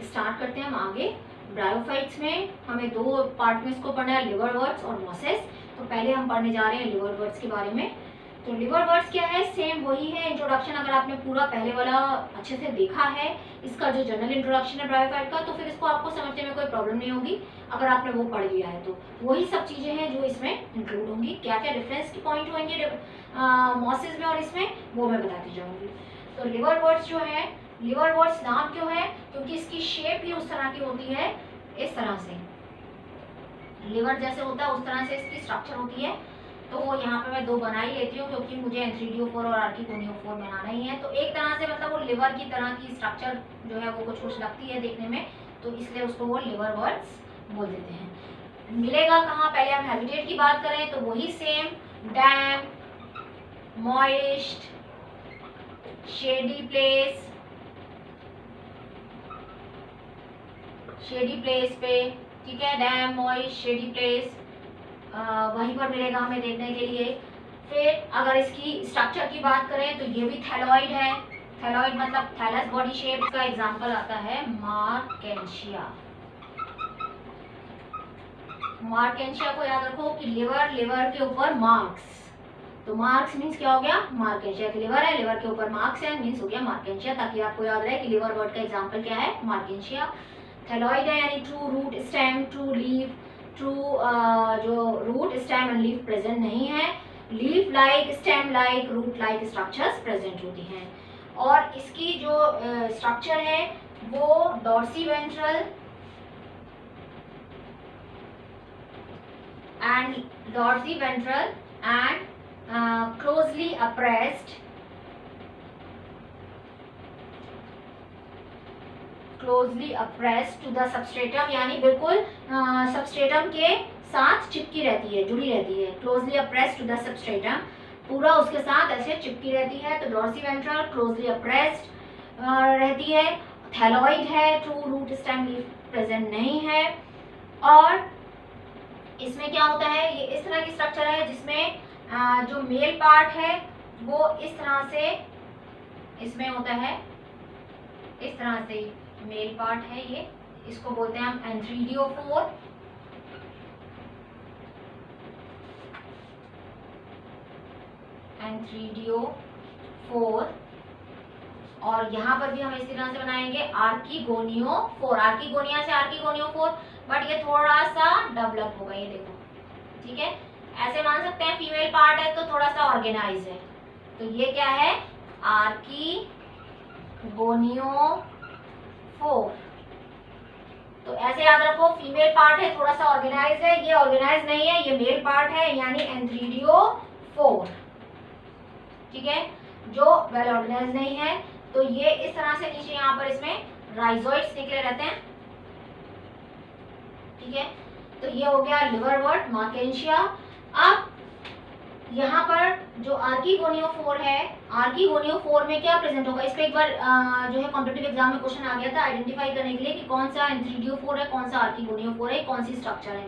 Start करते हैं हम आगे। ब्रायोफाइट्स में हमें दो पार्ट में इसको पढ़ना है, लिवरवर्ट्स और मॉसेस। तो पहले हम पढ़ने जा रहे हैं लिवरवर्ट्स के बारे में। तो लिवरवर्ट्स क्या है, सेम वही है इंट्रोडक्शन। अगर आपने पूरा पहले वाला अच्छे से देखा है, इसका जो जनरल इंट्रोडक्शन है ब्रायोफाइट का, तो फिर इसको आपको समझने में कोई प्रॉब्लम नहीं होगी अगर आपने वो पढ़ लिया है। तो वही सब चीज़ें हैं जो इसमें इंक्लूड होंगी। क्या क्या डिफरेंस के पॉइंट होंगे मॉसेस में और इसमें, वो मैं बताती जाऊँगी। तो लिवरवर्ट्स जो है, लिवरवर्ट्स नाम क्यों है, क्योंकि इसकी शेप ही उस तरह की होती है, इस तरह से लिवर जैसे होता है उस तरह से इसकी स्ट्रक्चर होती है। तो वो यहाँ पे मैं दो बना ही लेती हूँ क्योंकि मुझे एंथ्रीडियोफोर और आर्किगोनियोफोर बनाना ही है। तो एक तरह से मतलब वो लिवर की तरह की स्ट्रक्चर जो है वो कुछ कुछ लगती है देखने में, तो इसलिए उसको वो लिवरवर्ट्स बोल देते हैं। मिलेगा कहाँ, पहले हम हैबिटेट की बात करें तो वही same, dam, moist, shady place, shady place पे, ठीक है, डैम, मॉइस्ट, शेडी प्लेस, वहीं पर मिलेगा हमें देखने के लिए। फिर अगर इसकी स्ट्रक्चर की बात करें तो ये भी थैलॉइड है। थैलॉइड मतलब थैलस बॉडी शेप का एग्जांपल आता है मार्केंशिया। मार्केंशिया को याद रखो कि लिवर, लिवर के ऊपर मार्क्स, तो मार्क्स मींस क्या हो गया, मार्केंशिया की लिवर है, लिवर के ऊपर मार्क्स है, मींस हो गया मार्केंशिया। ताकि आपको याद रहे कि लिवर वर्ड का एग्जांपल क्या है, मार्केंशिया। थैलॉइड है यानी true root stem, true leaf, true जो root stem and leaf present नहीं है। Leaf like, stem like, root like structures present होती हैं। और इसकी जो स्ट्रक्चर है वो dorsi ventral and closely appressed, closely appressed to the substratum, यानी बिल्कुल सबस्ट्रेटम के साथ चिपकी रहती है, जुड़ी रहती है। Closely appressed to the substratum, पूरा उसके साथ ऐसे चिपकी रहती है। तो डॉर्सी वेंट्रल क्लोजली अप्रेस्ड रहती है। थैलॉइड है, true root stem leaf present नहीं है। और इसमें क्या होता है, ये इस तरह की स्ट्रक्चर है जिसमें जो मेल पार्ट है वो इस तरह से इसमें होता है, इस तरह से मेल पार्ट है ये, इसको बोलते हैं हम एंथ्रीडियोफोर। एंथ्रीडियोफोर। और यहाँ पर भी हम इसी तरह से बनाएंगे आर्किगोनियोफोर। आर्किगोनिया से आर्किगोनियोफोर, बट ये थोड़ा सा डेवलप होगा, ये देखो, ठीक है। ऐसे मान सकते हैं फीमेल पार्ट है तो थोड़ा सा ऑर्गेनाइज है। तो ये क्या है, आर्किगोनियोफोर। तो ऐसे याद रखो, फीमेल पार्ट है थोड़ा सा ऑर्गेनाइज है, ये ऑर्गेनाइज नहीं है, ये मेल पार्ट है यानी एंथ्रीडियोफोर, ठीक है, जो वेल ऑर्गेनाइज नहीं है। तो ये इस तरह से नीचे यहाँ पर इसमें राइजोइड्स निकले रहते हैं, ठीक है। तो ये हो गया लिवरवर्ट, मार्केंशिया। अब यहाँ पर जो आर्किगोनियोफोर है, आर्किगोनियोफोर में क्या प्रेजेंट होगा, इस पे एक बार जो है कॉम्पिटिटिव एग्जाम में क्वेश्चन आ गया था आइडेंटिफाई करने के लिए कि कौन सा एंथ्रीडियोफोर है, कौन सा आर्किगोनियोफोर है, कौन सी स्ट्रक्चर है।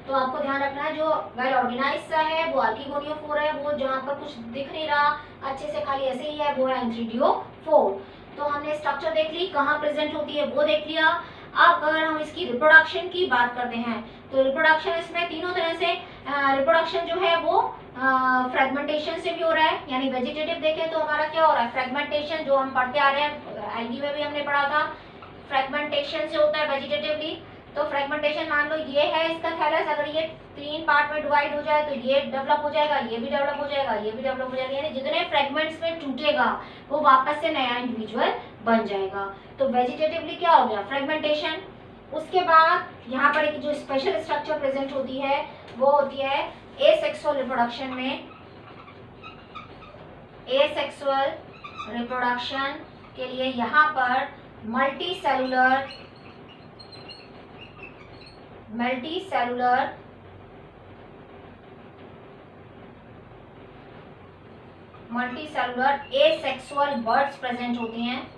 तो आपको ध्यान रखना है, जो वेल ऑर्गेनाइज सा है वो आर्किगोनियोफोर है, वो जहाँ पर कुछ दिख नहीं रहा अच्छे से, खाली ऐसे ही है, वो है एंथ्रीडियोफोर। तो हमने स्ट्रक्चर देख ली, कहाँ प्रेजेंट होती है वो देख लिया। अब अगर हम इसकी रिप्रोडक्शन की बात करते हैं तो रिप्रोडक्शन इसमें तीनों तरह से, रिप्रोडक्शन जो है वो फ्रेगमेंटेशन से भी हो रहा है, यानी वेजिटेटिव देखें तो हमारा क्या हो रहा है, फ्रेगमेंटेशन, जो हम पढ़ते आ रहे हैं, एल्गी में भी हमने पढ़ा था, फ्रेगमेंटेशन से होता है वेजिटेटिवली। तो फ्रेगमेंटेशन मान लो ये है इसका थैलस, अगर ये 3 पार्ट में डिवाइड हो जाए तो ये डेवलप हो जाएगा, ये भी डेवलप हो जाएगा, ये भी डेवलप हो जाएगा, यानी जितने फ्रेगमेंट्स में टूटेगा वो वापस से नया इंडिविजुअल बन जाएगा। तो वेजिटेटिवली क्या हो गया, फ्रेगमेंटेशन। उसके बाद यहाँ पर एक जो स्पेशल स्ट्रक्चर प्रेजेंट होती है वो होती है एसेक्सुअल रिप्रोडक्शन में। एसेक्सुअल रिप्रोडक्शन के लिए यहाँ पर multi cellular asexual birds present होती हैं,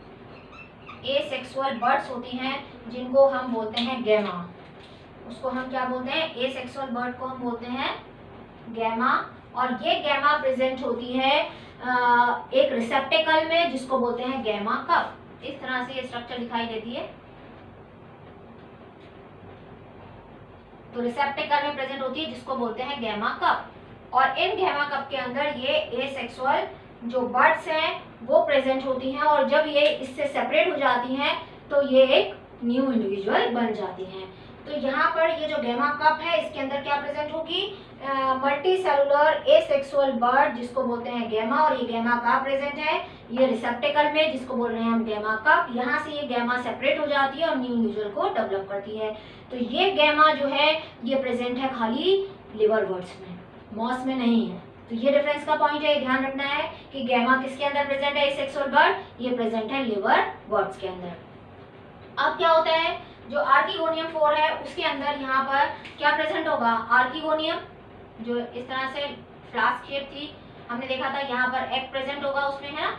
एसेक्सुअल बर्ड्स होती हैं जिनको हम बोलते हैं गैमा। उसको हम क्या बोलते हैं, एसेक्सुअल बर्ड को हम बोलते हैं गैमा। और ये गैमा प्रेजेंट होती है एक रिसेप्टेकल में जिसको बोलते हैं गैमा कप। इस तरह से ये स्ट्रक्चर दिखाई देती है, तो रिसेप्टिकल में प्रेजेंट होती है जिसको बोलते हैं गैमा कप। और इन गैमा कप के अंदर ये एसेक्सुअल जो बर्ड्स हैं वो प्रेजेंट होती हैं, और जब ये इससे सेपरेट हो जाती हैं तो ये एक न्यू इंडिविजुअल बन जाती हैं। तो यहाँ पर ये जो गैमा कप है इसके अंदर क्या प्रेजेंट होगी, मल्टी सेलुलर एसेक्सुअल बर्ड जिसको बोलते हैं गैमा, और ये गैमा कहाँ प्रेजेंट है, ये रिसेप्टिकल में जिसको बोल रहे हैं हम गैमा कप। यहाँ से ये गैमा सेपरेट हो जाती है और न्यू इंडिविजुअल को डेवलप करती है। तो ये गैमा जो है ये प्रेजेंट है खाली लिवर बर्ड्स में, मॉस में नहीं है। तो ये डिफरेंस का पॉइंट है, ध्यान रखना है कि गैमा किसके अंदर प्रेजेंट है, एसेक्सुअल बर्ड, ये प्रेजेंट है लिवर बर्ड्स के अंदर। अब क्या होता है, जो आर्किगोनियम 4 है उसके अंदर यहाँ पर क्या प्रेजेंट होगा, आर्किगोनियम जो इस तरह से फ्लास्क शेप थी, हमने देखा था यहाँ पर एग प्रेजेंट होगा उसमें, है ना।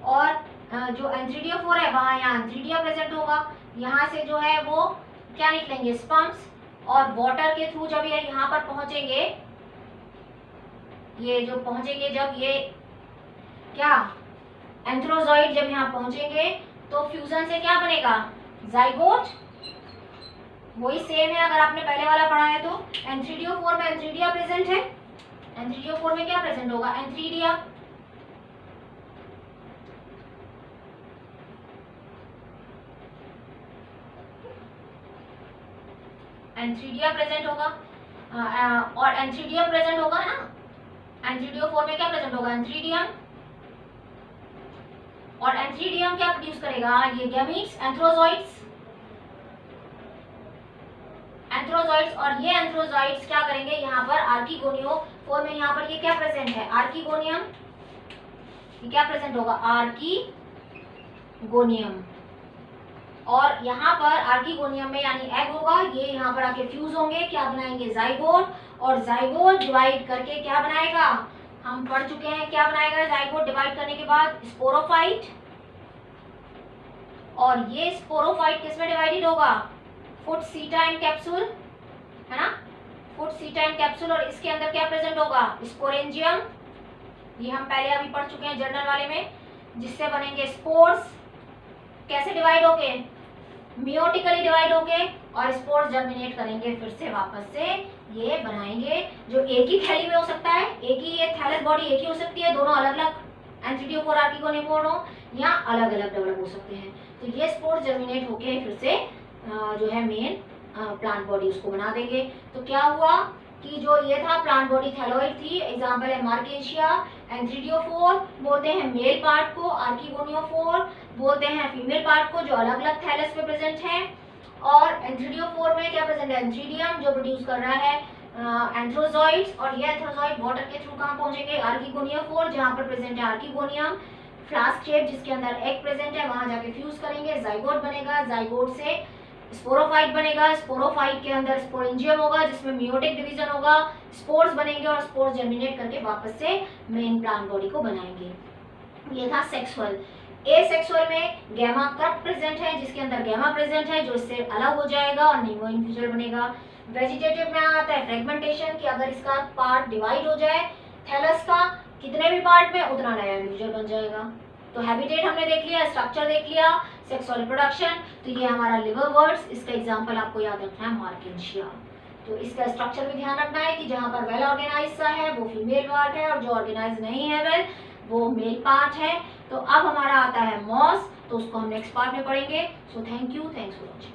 और जो एंथ्रीडिया 4 है वहाँ यहाँ एंथ्रीडिया प्रेजेंट होगा। यहाँ से जो है वो क्या निकलेंगे, स्पर्म्स, और वाटर के थ्रू जब ये यहाँ पर पहुंचेंगे, ये जो पहुंचेंगे जब ये क्या एंथ्रोजॉइड जब यहाँ पहुंचेंगे तो फ्यूजन से क्या बनेगा, जाइगोट। वही सेम है अगर आपने पहले वाला पढ़ा है तो। एंथ्रीडियो 4 में एंथ्रीडिया प्रेजेंट है, एंथ्रीडियो 4 में क्या प्रेजेंट होगा, एंथ्रीडिया। एंथ्रीडिया प्रेजेंट होगा और एंथ्रीडियम प्रेजेंट होगा ना। एंथ्रीडियो 4 में क्या प्रेजेंट होगा, एंथ्रीडियम। और एंथ्रीडियम क्या प्रोड्यूस करेगा, ये गैमीट्स, एंथ्रोजॉइड्स, एंथ्रोजॉइड्स। और ये एंथ्रोजॉइड्स क्या करेंगे, यहाँ पर आर्किगोनियो 4 में यहाँ पर ये क्या प्रेजेंट है, आर्किगोनियम। ये क्या प्रेजेंट होगा, आर्किगोनियम। और यहाँ पर आर्किगोनियम में यानी एग होगा, ये यहाँ पर आके फ्यूज होंगे, क्या बनाएंगे, जाइगोट। और जाइगोट डिवाइड करके क्या बनाएगा, हम पढ़ चुके हैं क्या बनाएगा, जाइगोट डिवाइड करने के बाद स्पोरोफाइट। और ये स्पोरोफाइट किसमें डिवाइडेड होगा, फुट सीटा एंड कैप्सूल, है ना, फुट सीटा एंड कैप्सूल। और इसके अंदर क्या प्रेजेंट होगा, स्पोरेंजियम। ये हम पहले अभी पढ़ चुके हैं जर्नल वाले में, जिससे बनेंगे स्पोर्स। कैसे डिवाइड होके, मियोटिकली डिवाइड होके, और स्पोर्स जर्मिनेट करेंगे फिर से वापस से ये बनाएंगे, जो एक ही थैली में हो सकता है, एक ही ये थैलस बॉडी एक ही हो सकती है, दोनों अलग अलग एंथ्रीडियो 4 आर्किगोनियम 4 हो, या अलग अलग डेवलप हो सकते हैं। तो ये स्पोर्स जर्मिनेट होके फिर से जो है मेन प्लांट बॉडी उसको बना देंगे। तो क्या हुआ कि जो ये था प्लांट बॉडी थैलोइड थी, एग्जांपल है मार्केशिया। एंथ्रीडियो 4 बोलते हैं मेल पार्ट को, आर्किगोनियो 4 बोलते हैं फीमेल पार्ट को, जो अलग अलग थैलस पे प्रेजेंट है। और एंथ्रीडियो 4 में क्या प्रेजेंट है, एंथ्रीडियम जो प्रोड्यूस कर रहा है एंथ्रोजॉइड्स। और ये एंथ्रोजॉइड वाटर के थ्रू कहाँ पहुंचेंगे, आर्किगोनियो 4 जहाँ पर प्रेजेंट है आर्किगोनियम, फ्लास्क शेप जिसके अंदर एग प्रेजेंट है, वहां जाके फ्यूज करेंगे, जाइगोट बनेगा, जाइगोट से स्पोरोफाइट बनेगा, स्पोरोफाइट के अंदर स्पोरेंजियम होगा जिसमें मियोटिक डिवीजन होगा, स्पोर्स बनेंगे और स्पोर्स जर्मिनेट करके वापस से मेन प्लांट बॉडी को बनाएंगे। ये था सेक्सुअल। एसेक्सुअल में गैमा कप प्रेजेंट है जिसके अंदर गैमा प्रेजेंट है जो इससे अलग हो जाएगा और न्यू इंडिविजुअल बनेगा। वेजिटेटिव में आता है फ्रेगमेंटेशन, कि अगर इसका पार्ट डिवाइड हो जाए थैलस का कितने भी पार्ट में, उतना नया इंडिविजुअल बन जाएगा। तो हैबिटेट हमने देख लिया, स्ट्रक्चर देख लिया, सेक्सुअल रिप्रोडक्शन। तो ये हमारा लिवर वर्ड्स, इसका एग्जांपल आपको याद रखना है मार्केशिया। तो इसका स्ट्रक्चर भी ध्यान रखना है कि जहाँ पर वेल ऑर्गेनाइज सा है वो फीमेल पार्ट है, और जो ऑर्गेनाइज नहीं है वेल वो मेल पार्ट है। तो अब हमारा आता है मॉस, तो उसको हम नेक्स्ट पार्ट में पढ़ेंगे। So thank you, thanks for watching.